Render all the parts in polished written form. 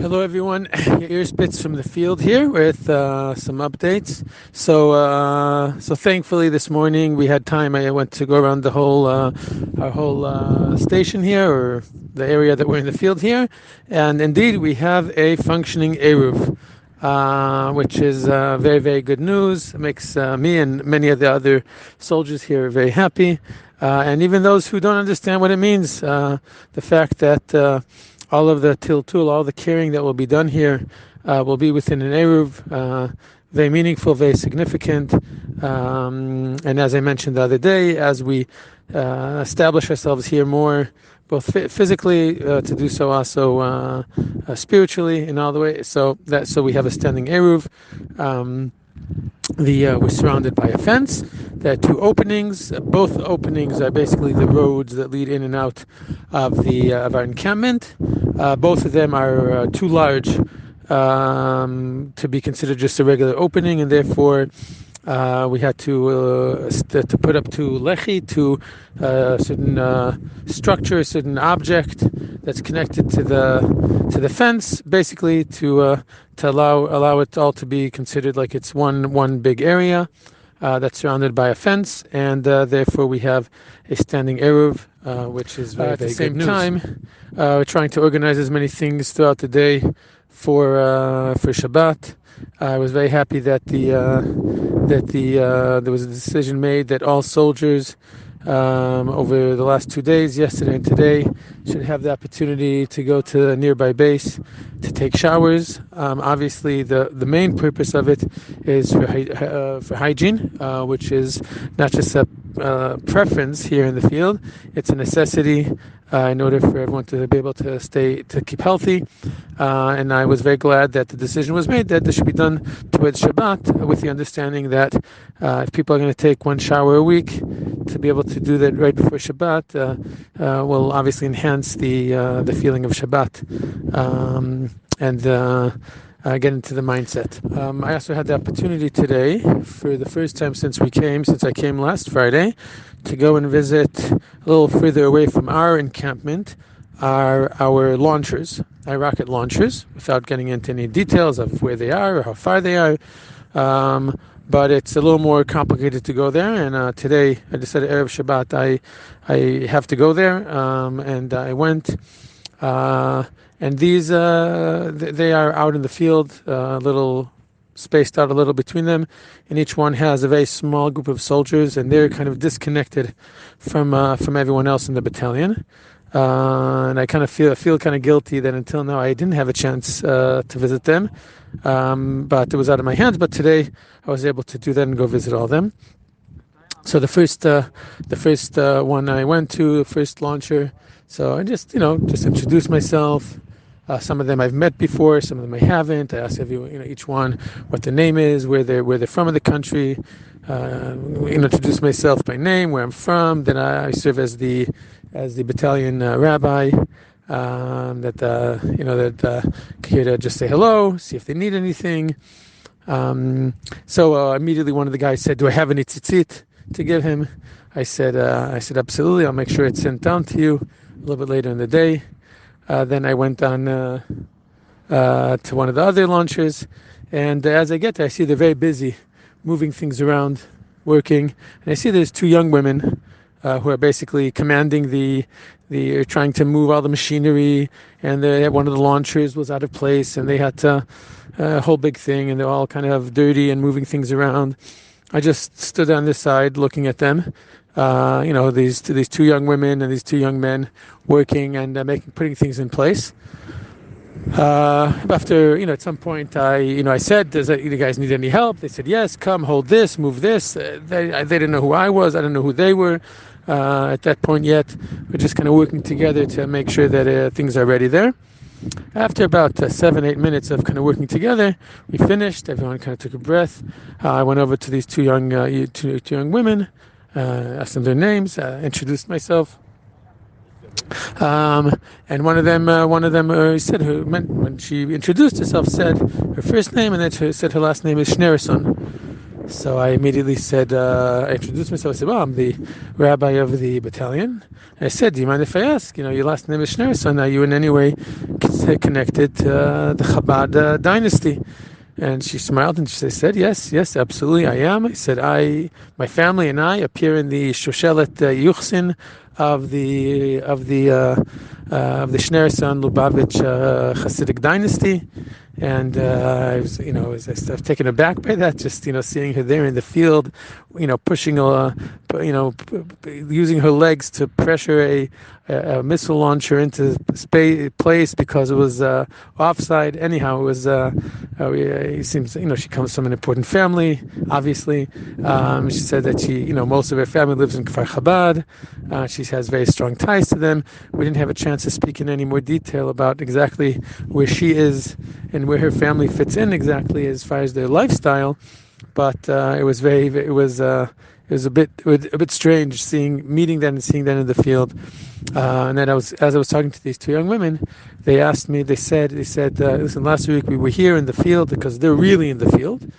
Hello, everyone. Yair Spitz from the field here with some updates. So thankfully this morning we had time. I went to go around the whole our whole station here, or the area that we're in the field here, and indeed we have a functioning eruv, which is very, very good news. It makes me and many of the other soldiers here very happy, and even those who don't understand what it means. The fact that all of the tiltul, all the caring that will be done here will be within an eruv, very meaningful, very significant. And as I mentioned the other day, as we establish ourselves here more, both physically, to do so also spiritually in all the way. So we have a standing eruv. We're surrounded by a fence. There are two openings. Both openings are basically the roads that lead in and out of our encampment. Both of them are too large to be considered just a regular opening, and therefore we had to put up to lechi, to a certain structure, a certain object that's connected to the fence, basically to allow it all to be considered like it's one big area that's surrounded by a fence, and therefore we have a standing eruv, which is very, very good news. At the same time, we're trying to organize as many things throughout the day for Shabbat. I was very happy that there was a decision made that all soldiers over the last 2 days, yesterday and today, should have the opportunity to go to a nearby base to take showers. Obviously, the main purpose of it is for hygiene, which is not just a preference here in the field; it's a necessity in order for everyone to be able to keep healthy. And I was very glad that the decision was made that this should be done towards Shabbat, with the understanding that if people are going to take one shower a week, to be able to do that right before Shabbat will obviously enhance the feeling of Shabbat and get into the mindset. I also had the opportunity today, for the first time since I came last Friday, to go and visit a little further away from our encampment, our launchers, our rocket launchers, without getting into any details of where they are or how far they are. But it's a little more complicated to go there, and today I decided Erev Shabbat I have to go there, and I went. And these they are out in the field, a little spaced out a little between them, and each one has a very small group of soldiers, and they're kind of disconnected from everyone else in the battalion. And I kind of feel kind of guilty that until now I didn't have a chance to visit them, but it was out of my hands. But today I was able to do that and go visit all of them. So the first one I went to, the first launcher. So I just introduced myself. Some of them I've met before, some of them I haven't. I asked each one what their name is, where they're from in the country. Introduce myself by name, where I'm from. Then I serve as the battalion rabbi. Here to just say hello, see if they need anything. So immediately one of the guys said, "Do I have any tzitzit to give him?" I said, "Absolutely. I'll make sure it's sent down to you a little bit later in the day." Then I went on to one of the other launchers, and as I get there, I see they're very busy moving things around, working, and I see there's two young women who are basically commanding trying to move all the machinery, and one of the launchers was out of place, and they had to a whole big thing, and they're all kind of dirty and moving things around. I just stood on this side looking at them. These two young women and these two young men working and putting things in place. After at some point I said, "Does you guys need any help?" They said, "Yes, come, hold this, move this." They didn't know who I was. I didn't know who they were at that point yet. We're just kind of working together to make sure that things are ready there. After about 7-8 minutes of kind of working together, we finished. Everyone kind of took a breath. I went over to these two young women. Asked them their names, introduced myself, and one of them said when she introduced herself, said her first name, and then she said her last name is Schneerson. So I immediately said, I introduced myself. I said, well, I'm the rabbi of the battalion. And I said, do you mind if I ask? Your last name is Schneerson. Are you in any way connected to the Chabad dynasty? And she smiled and she said, yes, absolutely, I am. I said, my family and I appear in the Shoshelet Yuchsin of the Schneerson Lubavitch Hasidic dynasty. And I was taken aback by that, just seeing her there in the field, pushing using her legs to pressure a missile launcher into place because it was offside. Anyhow, it was. It seems she comes from an important family. Obviously, she said that most of her family lives in Kfar Chabad. She has very strong ties to them. We didn't have a chance to speak in any more detail about exactly where she is and where her family fits in exactly as far as their lifestyle, but it was a bit strange meeting them and seeing them in the field. And then as I was talking to these two young women, they asked me. They said, listen, last week we were here in the field because they're really in the field.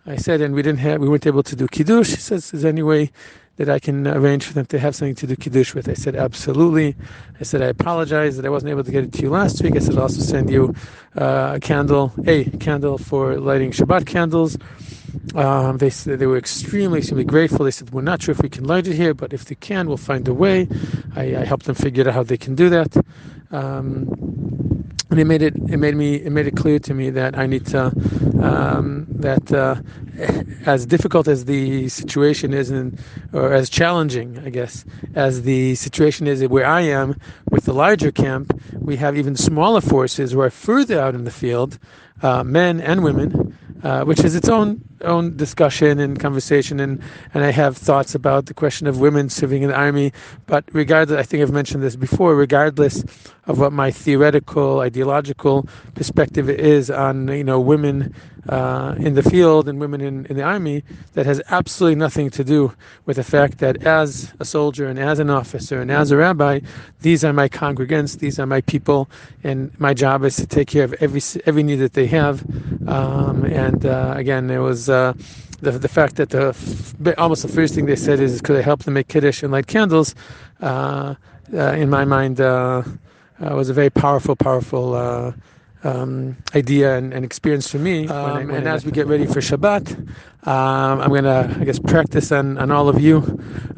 I said, and we weren't able to do kiddush. She says, is there any way that I can arrange for them to have something to do kiddush with? I said, absolutely. I said, I apologize that I wasn't able to get it to you last week. I said, I'll also send you a candle for lighting Shabbat candles. They said they were extremely grateful. They said, we're not sure if we can light it here, but if they can, we'll find a way. I helped them figure out how they can do that. And it made it clear to me that I need to as difficult as the situation is, or as challenging, I guess, as the situation is where I am with the larger camp, we have even smaller forces who are further out in the field, men and women, which is its own discussion and conversation, and I have thoughts about the question of women serving in the army. But regardless, I think I've mentioned this before, regardless of what my theoretical, ideological perspective is on women in the field and women in the army, that has absolutely nothing to do with the fact that as a soldier and as an officer and as a rabbi, these are my congregants, these are my people, and my job is to take care of every need that they have. Again, it was the fact that almost the first thing they said is, could I help them make kiddush and light candles? In my mind, was a very powerful idea and experience for me. And as we get ready for Shabbat, I'm going to, I guess, practice on all of you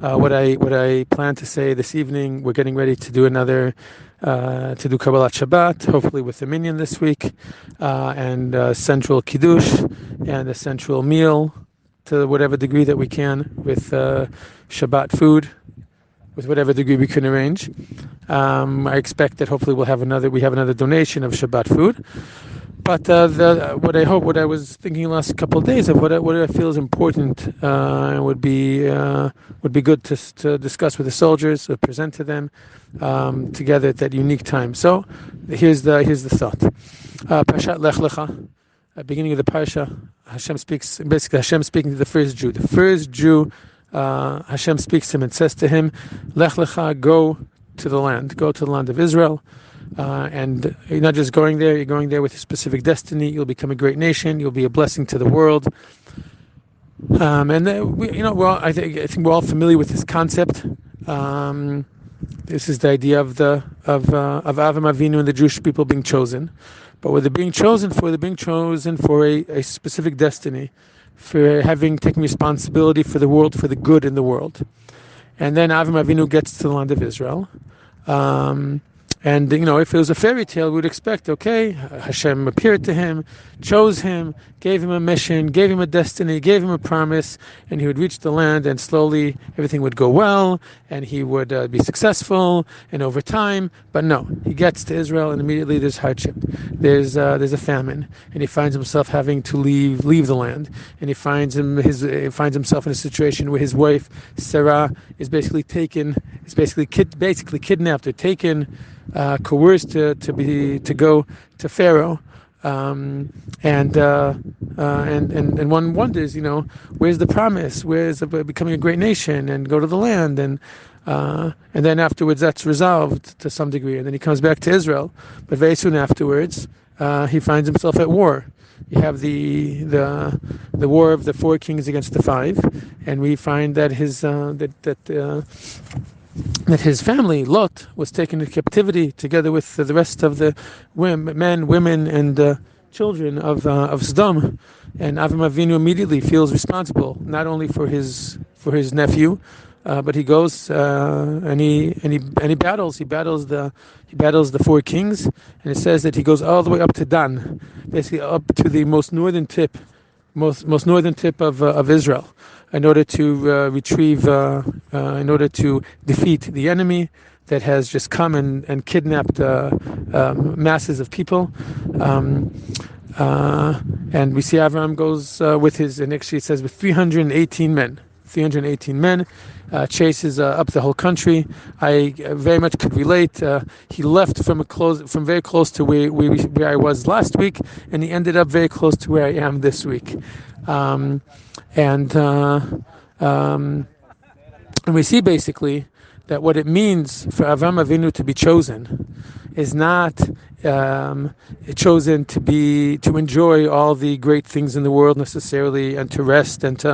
what I plan to say this evening. We're getting ready to do another to do Kabbalat Shabbat, hopefully with the minyan this week, and central kiddush and a central meal to whatever degree that we can with Shabbat food, with whatever degree we can arrange. I expect that hopefully we have another donation of Shabbat food. But what I was thinking the last couple of days of what I feel is important and would be good to discuss with the soldiers, or present to them together at that unique time. So here's the thought. Parshat Lech Lecha, beginning of the parsha, Hashem speaks speaking to the first Jew. The first Jew, Hashem speaks to him and says to him, Lech Lecha, go to the land of Israel. And you're not just going there, you're going there with a specific destiny. You'll become a great nation. You'll be a blessing to the world. I think we're all familiar with this concept. This is the idea of Avram Avinu and the Jewish people being chosen. But what they're being chosen for, a specific destiny, for taking responsibility for the world, for the good in the world. And then Avram Avinu gets to the land of Israel. And if it was a fairy tale, we would expect, okay, Hashem appeared to him, chose him, gave him a mission, gave him a destiny, gave him a promise, and he would reach the land, and slowly everything would go well, and he would be successful, and over time. But no, he gets to Israel, and immediately there's hardship. There's a famine, and he finds himself having to leave the land, and he finds himself in a situation where his wife Sarah is basically kidnapped or taken, coerced to go to Pharaoh, and one wonders, where's the promise? Where's becoming a great nation and go to the land? And And then afterwards that's resolved to some degree, and then he comes back to Israel. But very soon afterwards, he finds himself at war. You have the war of the 4 kings against the 5, and we find that his family, Lot, was taken into captivity together with the rest of the men, women, and children of Sodom. And Avram Avinu immediately feels responsible, not only for his nephew, but he goes and he battles. He battles the 4 kings, and it says that he goes all the way up to Dan, basically up to the most northern tip of Israel, in order to in order to defeat the enemy that has just come and kidnapped masses of people. And we see Avram goes with his, and actually it says with 318 men. 318 men, chases up the whole country. I very much could relate. He left from very close to where I was last week, and he ended up very close to where I am this week. And we see basically that what it means for Avram Avinu to be chosen is not chosen to enjoy all the great things in the world necessarily, and to rest, and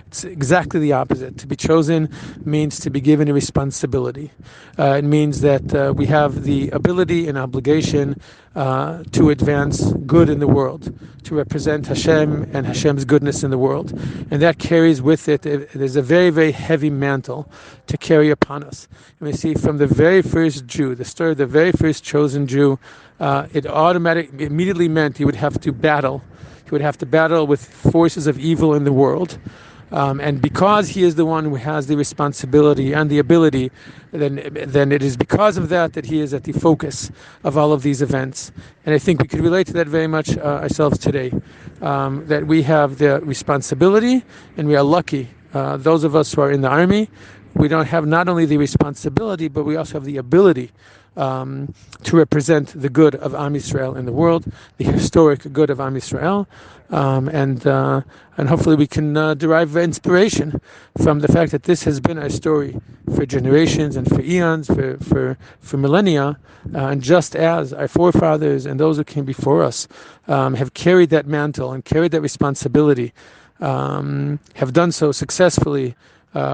it's exactly the opposite. To be chosen means to be given a responsibility. It means that we have the ability and obligation to advance good in the world, to represent Hashem and Hashem's goodness in the world, and that carries with it, there's a very, very heavy mantle to carry upon us. And we see from the very first Jew, the story of the very first chosen Jew, it immediately meant he would have to battle. He would have to battle with forces of evil in the world. And because he is the one who has the responsibility and the ability, then it is because of that he is at the focus of all of these events. And I think we could relate to that very much ourselves today, that we have the responsibility, and we are lucky. Those of us who are in the army, we don't have not only the responsibility, but we also have the ability to represent the good of Am Yisrael in the world, the historic good of Am Yisrael, and hopefully we can derive inspiration from the fact that this has been our story for generations and for eons, for millennia, and just as our forefathers and those who came before us have carried that mantle and carried that responsibility, have done so successfully,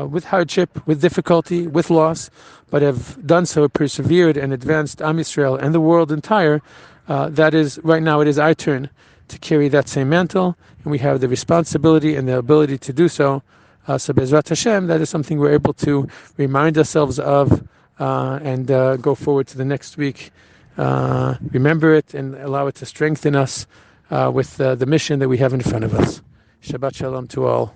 with hardship, with difficulty, with loss, but have done so, persevered, and advanced Am Yisrael and the world entire. That is, right now, it is our turn to carry that same mantle, and we have the responsibility and the ability to do so. So Be'ezrat Hashem, that is something we're able to remind ourselves of, and go forward to the next week. Remember it and allow it to strengthen us with the mission that we have in front of us. Shabbat Shalom to all.